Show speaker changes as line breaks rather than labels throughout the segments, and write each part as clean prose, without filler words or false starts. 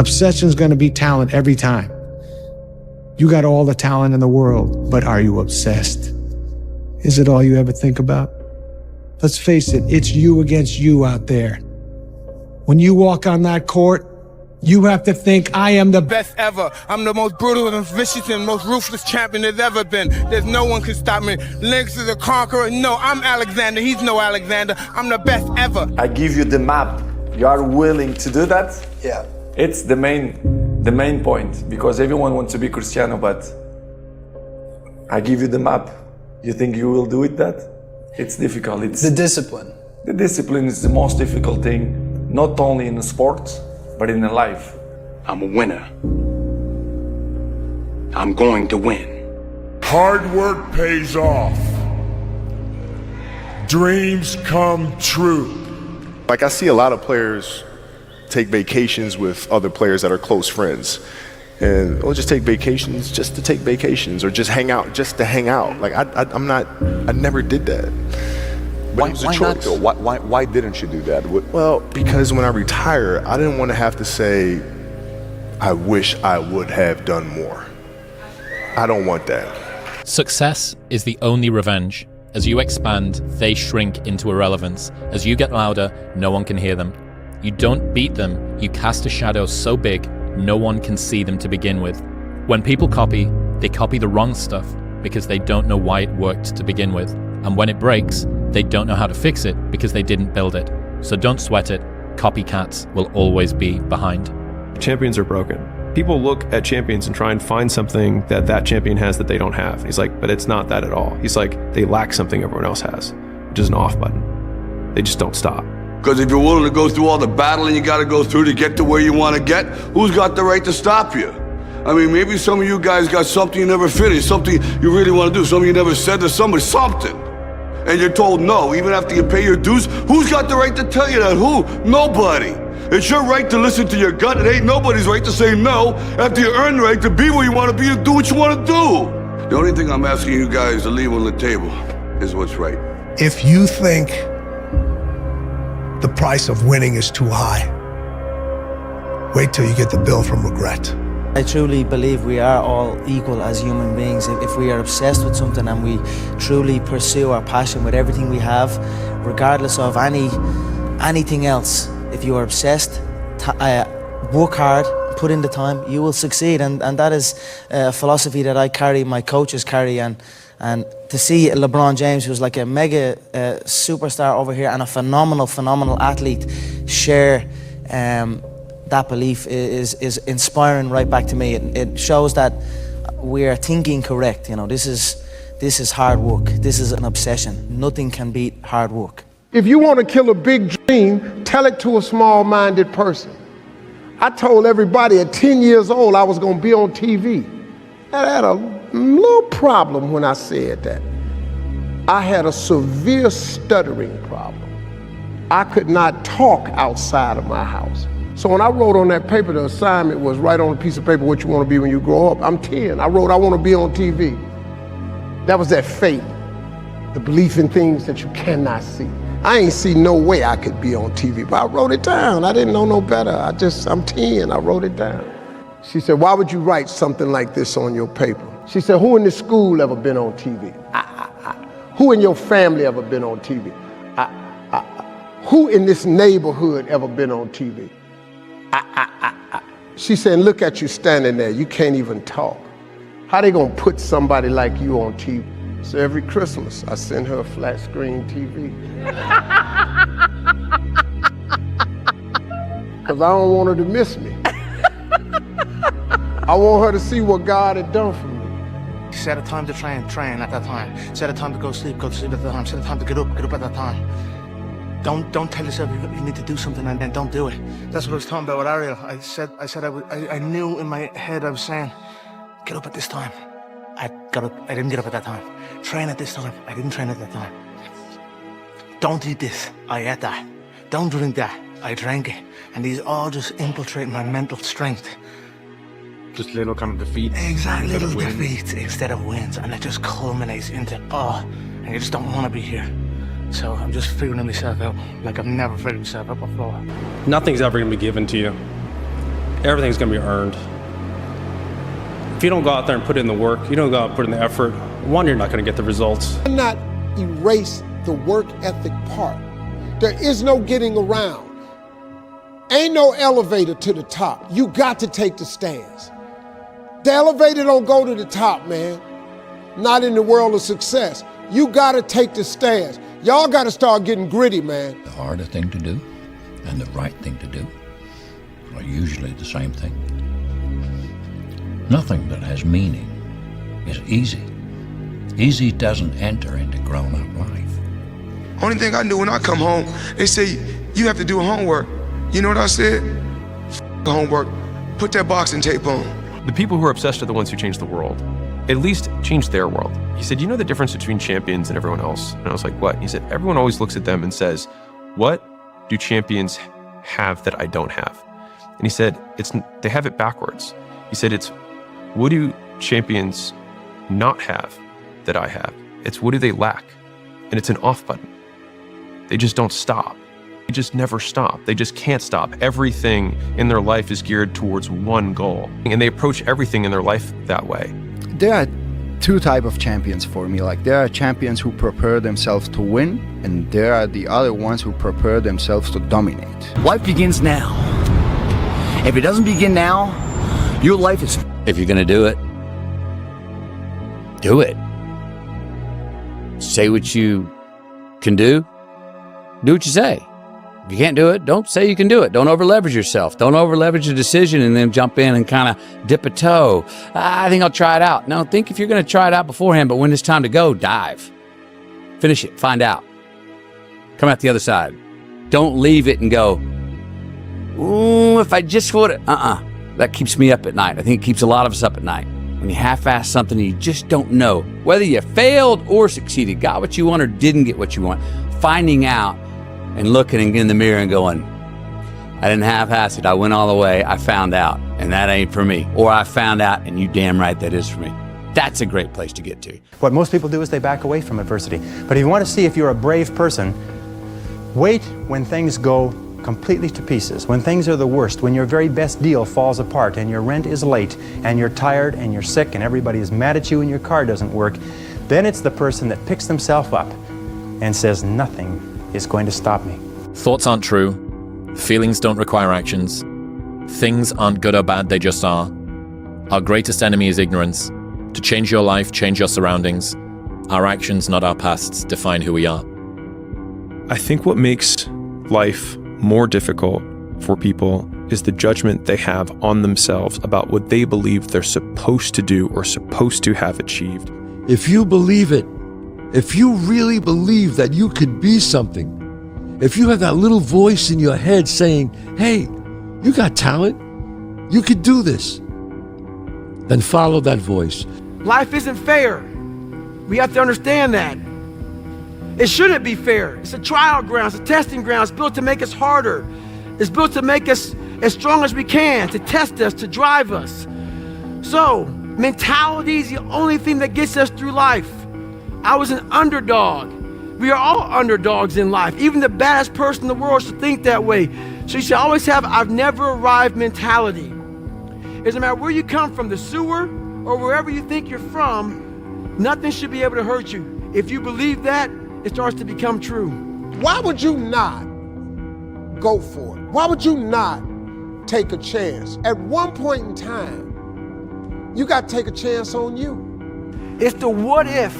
Obsession's gonna be talent every time. You got all the talent in the world, but are you obsessed? Is it all you ever think about? Let's face it, it's you against you out there. When you walk on that court, you have to think, I am the
Best ever. I'm the most brutal and vicious and most ruthless champion there's ever been. There's no one can stop me. Lynx is a conqueror. No, I'm Alexander. He's no Alexander. I'm the best ever.
I give you the map. You are willing to do that?
Yeah.
It's the main point, because everyone wants to be Cristiano, but I give you the map. You think you will do it that? It's difficult. It's
The discipline.
The discipline is the most difficult thing, not only in the sports, but in the life.
I'm a winner. I'm going to win.
Hard work pays off. Dreams come true.
Like, I see a lot of players take vacations with other players that are close friends. And we'll just take vacations just to take vacations, or just hang out just to hang out. Like, I never did that. But it was a choice.
Why didn't you do that?
Well, because when I retire, I didn't want to have to say, I wish I would have done more. I don't want that.
Success is the only revenge. As you expand, they shrink into irrelevance. As you get louder, no one can hear them. You don't beat them, you cast a shadow so big, no one can see them to begin with. When people copy, they copy the wrong stuff because they don't know why it worked to begin with. And when it breaks, they don't know how to fix it because they didn't build it. So don't sweat it. Copycats will always be behind.
Champions are broken. People look at champions and try and find something that that champion has that they don't have. He's like, but it's not that at all. He's like, they lack something everyone else has, which is an off button. They just don't stop.
Because if you're willing to go through all the battling you got to go through to get to where you want to get, who's got the right to stop you? I mean, maybe some of you guys got something you never finished, something you really want to do, something you never said to somebody, something. And you're told no, even after you pay your dues. Who's got the right to tell you that? Who? Nobody. It's your right to listen to your gut. It ain't nobody's right to say no after you earn the right to be where you want to be and do what you want to do. The only thing I'm asking you guys to leave on the table is what's right.
If you think the price of winning is too high, wait till you get the bill from regret.
I truly believe we are all equal as human beings. If we are obsessed with something and we truly pursue our passion with everything we have, regardless of anything else, if you are obsessed, work hard, put in the time, you will succeed. And that is a philosophy that I carry, my coaches carry, and to see LeBron James, who's like a mega superstar over here and a phenomenal athlete, share that belief is inspiring right back to me. It shows that we are thinking correct. You know, this is hard work. This is an obsession. Nothing can beat hard work.
If you want to kill a big dream, tell it to a small-minded person. I told everybody at 10 years old I was going to be on TV. I had a little problem when I said that. I had a severe stuttering problem. I could not talk outside of my house. So when I wrote on that paper, the assignment was write on a piece of paper what you want to be when you grow up. I'm 10. I wrote I want to be on TV. That was that faith, the belief in things that you cannot see. I ain't see no way I could be on TV, but I wrote it down. I didn't know no better. I'm 10, I wrote it down. She said, why would you write something like this on your paper? She said, who in the school ever been on TV? Who in your family ever been on TV? Who in this neighborhood ever been on TV? She said, look at you standing there, you can't even talk. How they gonna put somebody like you on TV? So every Christmas, I send her a flat screen TV. Because I don't want her to miss me. I want her to see what God had done for me.
Set a time to train at that time. Set a time to go to sleep at that time. Set a time to get up at that time. Don't tell yourself you need to do something and then don't do it. That's what I was talking about with Ariel. I knew in my head I was saying, get up at this time. I didn't get up at that time. Train at this time. I didn't train at that time. Don't eat this. I ate that. Don't drink that. I drank it. And these all just infiltrate my mental strength.
Just little kind of defeats.
Exactly, little defeats instead of wins. And it just culminates into, and you just don't want to be here. So I'm just figuring myself out like I've never figured myself out before.
Nothing's ever going to be given to you. everything's going to be earned. If you don't go out there and put in the work, you don't go out and put in the effort, one, you're not going to get the results.
Do not erase the work ethic part. There is no getting around. Ain't no elevator to the top. You got to take the stairs. The elevator don't go to the top, man. Not in the world of success. You got to take the stairs. Y'all got to start getting gritty, man.
The harder thing to do and the right thing to do are usually the same thing. Nothing that has meaning is easy. Easy doesn't enter into grown-up life.
Only thing I do when I come home, they say, you have to do homework. You know what I said? The homework. Put that boxing tape on.
The people who are obsessed are the ones who change the world. At least change their world. He said, you know the difference between champions and everyone else? And I was like, what? He said, everyone always looks at them and says, what do champions have that I don't have? And he said, they have it backwards. He said, it's what do champions not have that I have? It's what do they lack? And it's an off button. They just don't stop. They just never stop. They just can't stop. Everything in their life is geared towards one goal. And they approach everything in their life that way.
There are two types of champions for me. Like, there are champions who prepare themselves to win, and there are the other ones who prepare themselves to dominate.
Life begins now. If it doesn't begin now, your life is... If you're gonna do it, do it. Say what you can do what you say. If you can't do it, don't say you can do it. Don't over-leverage yourself. Don't over-leverage a decision and then jump in and kind of dip a toe. I think I'll try it out. No, think if you're going to try it out beforehand, but when it's time to go, dive. Finish it. Find out. Come out the other side. Don't leave it and go, ooh, if I just would have. That keeps me up at night. I think it keeps a lot of us up at night. When you half-ass something and you just don't know whether you failed or succeeded, got what you want or didn't get what you want. Finding out and looking in the mirror and going, I didn't half-ass it. I went all the way. I found out, and that ain't for me. Or I found out, and you damn right that is for me. That's a great place to get to.
What most people do is they back away from adversity. But if you want to see if you're a brave person, wait when things go completely to pieces, when things are the worst, when your very best deal falls apart and your rent is late and you're tired and you're sick and everybody is mad at you and your car doesn't work. Then it's the person that picks themselves up and says, nothing is going to stop me.
Thoughts aren't true. Feelings don't require actions. Things aren't good or bad, they just are. Our greatest enemy is ignorance. To change your life, change your surroundings. Our actions, not our pasts, define who we are.
I think what makes life more difficult for people is the judgment they have on themselves about what they believe they're supposed to do or supposed to have achieved.
If you believe it, if you really believe that you could be something, if you have that little voice in your head saying, hey, you got talent, you could do this, then follow that voice.
Life isn't fair. We have to understand that. It shouldn't be fair. It's a trial ground, it's a testing ground. It's built to make us harder. It's built to make us as strong as we can, to test us, to drive us. So, mentality is the only thing that gets us through life. I was an underdog. We are all underdogs in life. Even the baddest person in the world should think that way. So you should always have I've never arrived mentality. It doesn't matter where you come from, the sewer or wherever you think you're from, nothing should be able to hurt you. If you believe that, it starts to become true.
Why would you not go for it? Why would you not take a chance? At one point in time, you got to take a chance on you.
It's the what if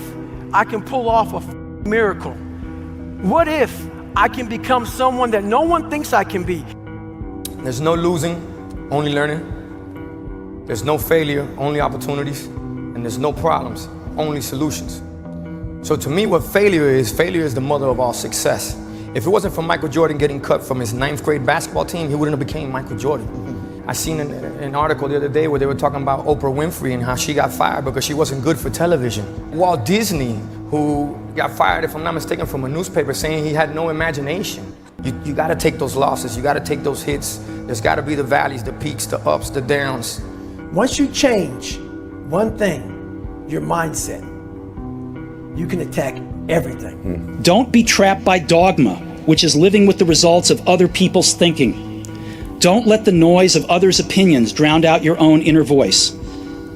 I can pull off a miracle. What if I can become someone that no one thinks I can be?
There's no losing, only learning. There's no failure, only opportunities. And there's no problems, only solutions. So to me, what failure is the mother of all success. If it wasn't for Michael Jordan getting cut from his 9th grade basketball team, he wouldn't have became Michael Jordan. I seen an article the other day where they were talking about Oprah Winfrey and how she got fired because she wasn't good for television. Walt Disney, who got fired, if I'm not mistaken, from a newspaper saying he had no imagination. You gotta take those losses, you gotta take those hits. There's gotta be the valleys, the peaks, the ups, the downs.
Once you change one thing, your mindset, you can attack everything.
Don't be trapped by dogma, which is living with the results of other people's thinking.
Don't let the noise of others' opinions drown out your own inner voice.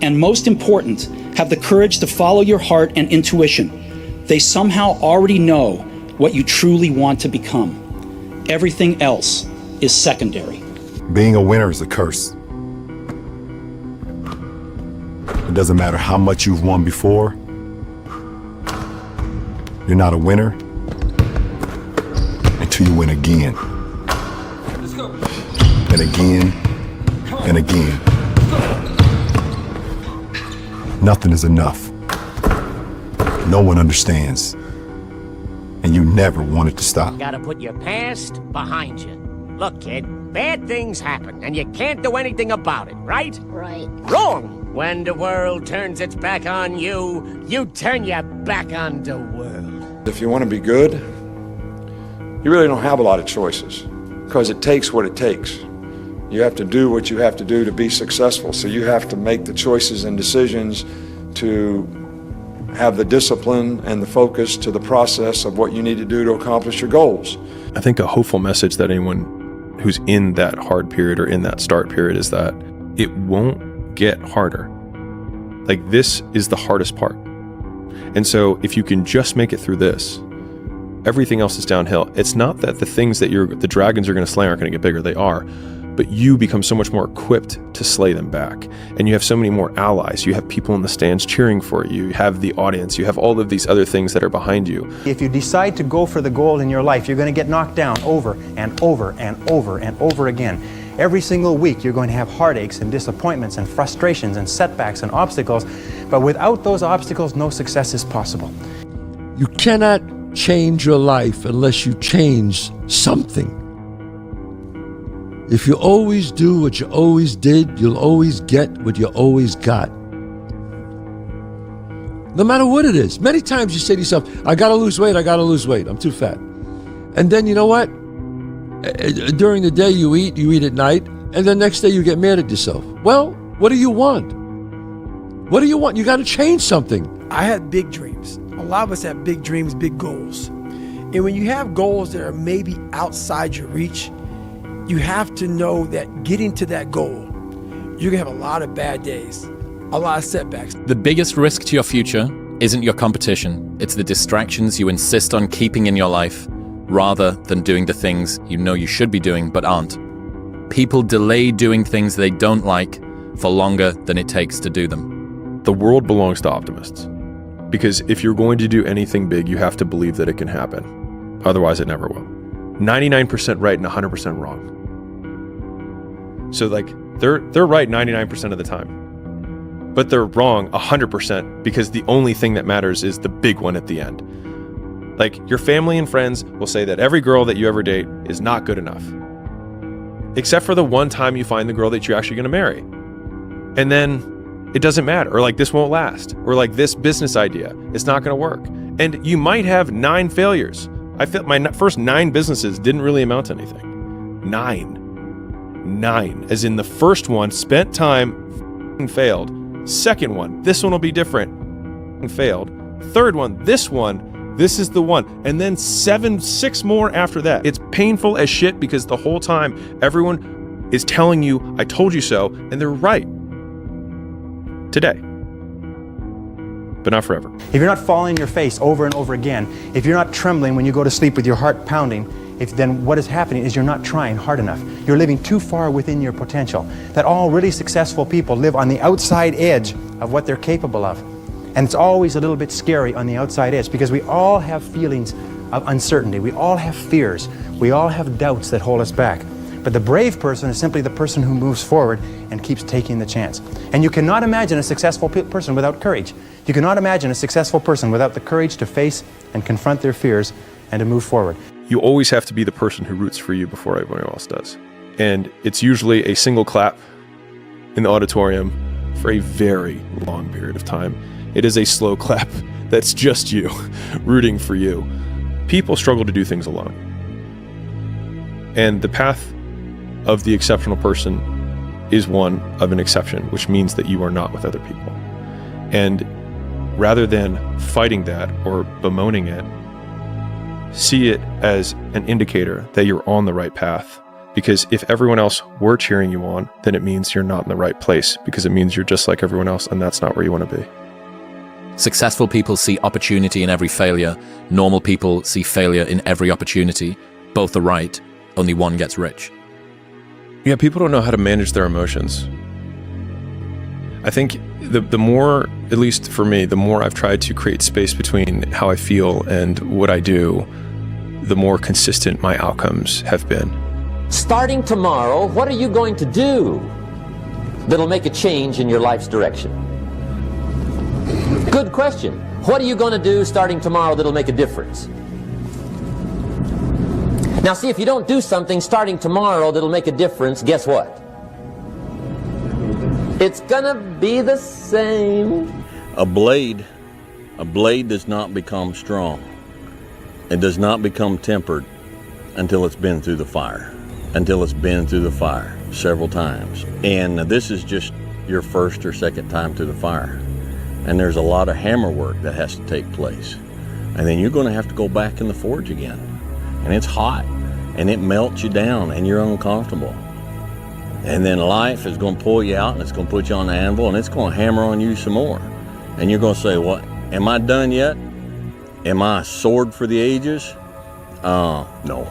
And most important, have the courage to follow your heart and intuition. They somehow already know what you truly want to become. Everything else is secondary.
Being a winner is a curse. It doesn't matter how much you've won before. You're not a winner until you win again. And again, and again. Nothing is enough. No one understands. And you never want it to stop.
Gotta put your past behind you. Look, kid, bad things happen, and you can't do anything about it, right? Right. Wrong! When the world turns its back on you, you turn your back on the world.
If you want to be good, you really don't have a lot of choices, because it takes what it takes. You have to do what you have to do to be successful, so you have to make the choices and decisions to have the discipline and the focus to the process of what you need to do to accomplish your goals.
I think a hopeful message that anyone who's in that hard period or in that start period is that it won't get harder. Like, this is the hardest part. And so if you can just make it through this, everything else is downhill. It's not that the things that the dragons are going to slay aren't going to get bigger. They are. But you become so much more equipped to slay them back. And you have so many more allies. You have people in the stands cheering for you. You have the audience. You have all of these other things that are behind you.
If you decide to go for the goal in your life, you're going to get knocked down over and over and over and over again. Every single week, you're going to have heartaches and disappointments and frustrations and setbacks and obstacles. But without those obstacles, no success is possible.
You cannot change your life unless you change something. If you always do what you always did, you'll always get what you always got. No matter what it is. Many times you say to yourself, I gotta lose weight, I'm too fat. And then you know what? During the day you eat at night, and the next day you get mad at yourself. Well, what do you want? What do you want? You gotta change something.
I had big dreams. A lot of us have big dreams, big goals. And when you have goals that are maybe outside your reach, you have to know that getting to that goal, you're gonna have a lot of bad days, a lot of setbacks.
The biggest risk to your future isn't your competition. It's the distractions you insist on keeping in your life rather than doing the things you know you should be doing but aren't. People delay doing things they don't like for longer than it takes to do them.
The world belongs to optimists. Because if you're going to do anything big, you have to believe that it can happen. Otherwise, it never will. 99% right and 100% wrong. So like, they're right 99% of the time, but they're wrong 100% because the only thing that matters is the big one at the end. Like, your family and friends will say that every girl that you ever date is not good enough, except for the one time you find the girl that you're actually going to marry. And then it doesn't matter, or like, this won't last, or like, this business idea, it's not going to work. And you might have 9 failures. I felt my first 9 businesses didn't really amount to anything. 9, as in the first one, spent time, failed. Second one, this one will be different, failed. Third one, this is the one. And then 6 more after that. It's painful as shit because the whole time everyone is telling you, I told you so, and they're right. Today. But not forever.
If you're not falling on your face over and over again, if you're not trembling when you go to sleep with your heart pounding, then what is happening is you're not trying hard enough. You're living too far within your potential. That all really successful people live on the outside edge of what they're capable of. And it's always a little bit scary on the outside edge because we all have feelings of uncertainty. We all have fears. We all have doubts that hold us back. But the brave person is simply the person who moves forward and keeps taking the chance. And you cannot imagine a successful person without courage. You cannot imagine a successful person without the courage to face and confront their fears and to move forward.
You always have to be the person who roots for you before everyone else does. And it's usually a single clap in the auditorium for a very long period of time. It is a slow clap that's just you rooting for you. People struggle to do things alone. And the path of the exceptional person is one of an exception, which means that you are not with other people. And rather than fighting that or bemoaning it, see it as an indicator that you're on the right path Because if everyone else were cheering you on, then it means you're not in the right place, because it means you're just like everyone else, and that's not where you want to be.
Successful people see opportunity in every failure. Normal people see failure in every opportunity. Both are right. Only one gets rich.
Yeah, people don't know how to manage their emotions. I think the more, at least for me, the more I've tried to create space between how I feel and what I do, the more consistent my outcomes have been.
Starting tomorrow, what are you going to do that'll make a change in your life's direction? Good question. What are you going to do starting tomorrow that'll make a difference? Now see, if you don't do something starting tomorrow that'll make a difference, guess what? It's gonna be the same.
A blade does not become strong. It does not become tempered until it's been through the fire. Until it's been through the fire several times. And this is just your first or second time through the fire. And there's a lot of hammer work that has to take place. And then you're going to have to go back in the forge again. And it's hot, and it melts you down, and you're uncomfortable. And then life is going to pull you out, and it's going to put you on the anvil, and it's going to hammer on you some more. And you're going to say, what, am I done yet? Am I a sword for the ages? No.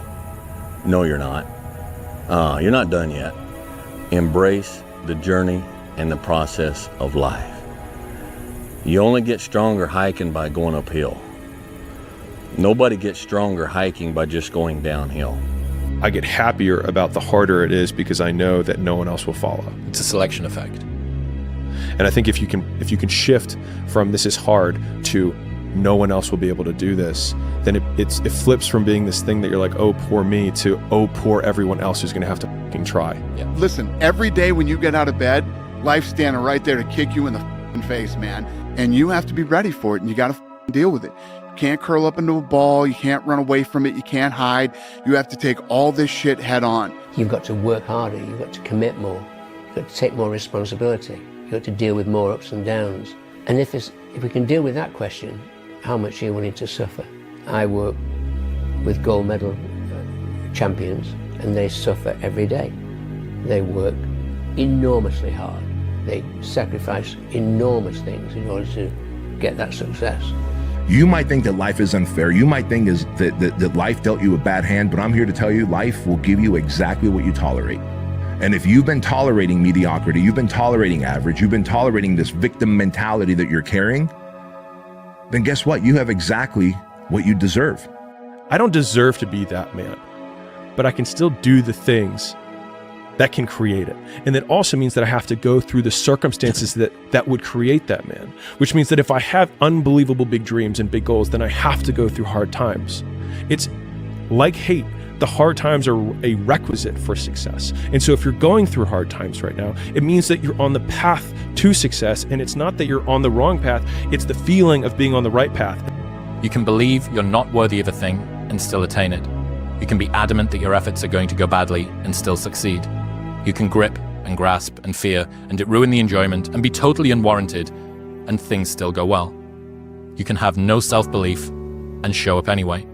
No, you're not. You're not done yet. Embrace the journey and the process of life. You only get stronger hiking by going uphill. Nobody gets stronger hiking by just going downhill.
I get happier about the harder it is because I know that no one else will follow.
It's a selection effect.
And I think if you can shift from this is hard to no one else will be able to do this, then it flips from being this thing that you're like, oh, poor me, to oh, poor everyone else who's going to have to fucking try.
Yeah.
Listen, every day when you get out of bed, life's standing right there to kick you in the face, man. And you have to be ready for it, and you got to deal with it. You can't curl up into a ball. You can't run away from it. You can't hide. You have to take all this shit head on.
You've got to work harder. You've got to commit more. You've got to take more responsibility. You've got to deal with more ups and downs. And if we can deal with that question, how much are you willing to suffer? I work with gold medal champions, and they suffer every day. They work enormously hard. They sacrifice enormous things in order to get that success.
You might think that life is unfair. You might think that life dealt you a bad hand, but I'm here to tell you life will give you exactly what you tolerate. And if you've been tolerating mediocrity, you've been tolerating average, you've been tolerating this victim mentality that you're carrying, then guess what? You have exactly what you deserve.
I don't deserve to be that man, but I can still do the things that can create it. And that also means that I have to go through the circumstances that would create that man, which means that if I have unbelievable big dreams and big goals, then I have to go through hard times. It's like hate. The hard times are a requisite for success. And so if you're going through hard times right now, it means that you're on the path to success, and it's not that you're on the wrong path, it's the feeling of being on the right path.
You can believe you're not worthy of a thing and still attain it. You can be adamant that your efforts are going to go badly and still succeed. You can grip and grasp and fear and it ruin the enjoyment and be totally unwarranted and things still go well. You can have no self-belief and show up anyway.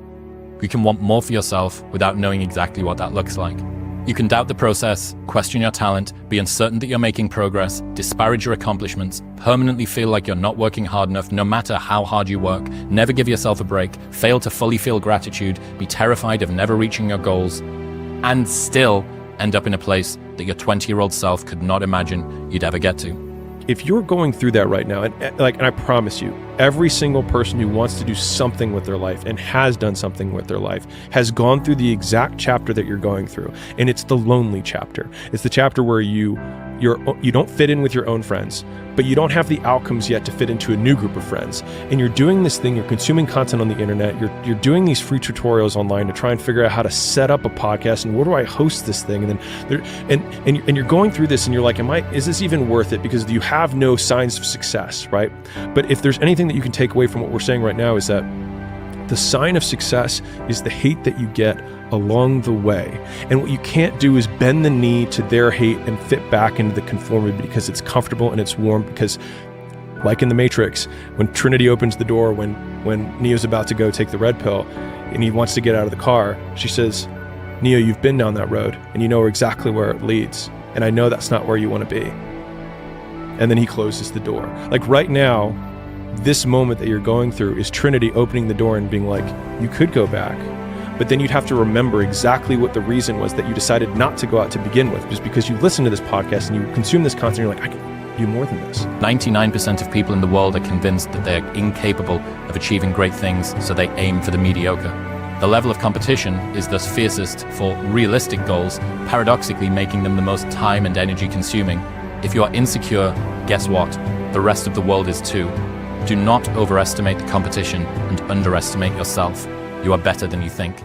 You can want more for yourself without knowing exactly what that looks like. You can doubt the process, question your talent, be uncertain that you're making progress, disparage your accomplishments, permanently feel like you're not working hard enough no matter how hard you work, never give yourself a break, fail to fully feel gratitude, be terrified of never reaching your goals, and still end up in a place that your 20-year-old self could not imagine you'd ever get to.
If you're going through that right now, and I promise you, every single person who wants to do something with their life and has done something with their life has gone through the exact chapter that you're going through. And it's the lonely chapter. It's the chapter where you don't fit in with your own friends, but you don't have the outcomes yet to fit into a new group of friends. And you're doing this thing, you're consuming content on the internet, you're doing these free tutorials online to try and figure out how to set up a podcast and where do I host this thing? And you're going through this and you're like, is this even worth it? Because you have no signs of success, right? But if there's anything that you can take away from what we're saying right now is that the sign of success is the hate that you get along the way. And what you can't do is bend the knee to their hate and fit back into the conformity because it's comfortable and it's warm. Because like in the Matrix, when Trinity opens the door, when Neo's about to go take the red pill and he wants to get out of the car, she says, Neo, you've been down that road and you know exactly where it leads. And I know that's not where you want to be. And then he closes the door. Like right now, this moment that you're going through is Trinity opening the door and being like, you could go back. But then you'd have to remember exactly what the reason was that you decided not to go out to begin with, just because you listen to this podcast and you consume this content, you're like, I can do more than this.
99% of people in the world are convinced that they're incapable of achieving great things, so they aim for the mediocre. The level of competition is thus fiercest for realistic goals, paradoxically making them the most time and energy consuming. If you are insecure, guess what? The rest of the world is too. Do not overestimate the competition and underestimate yourself. You are better than you think.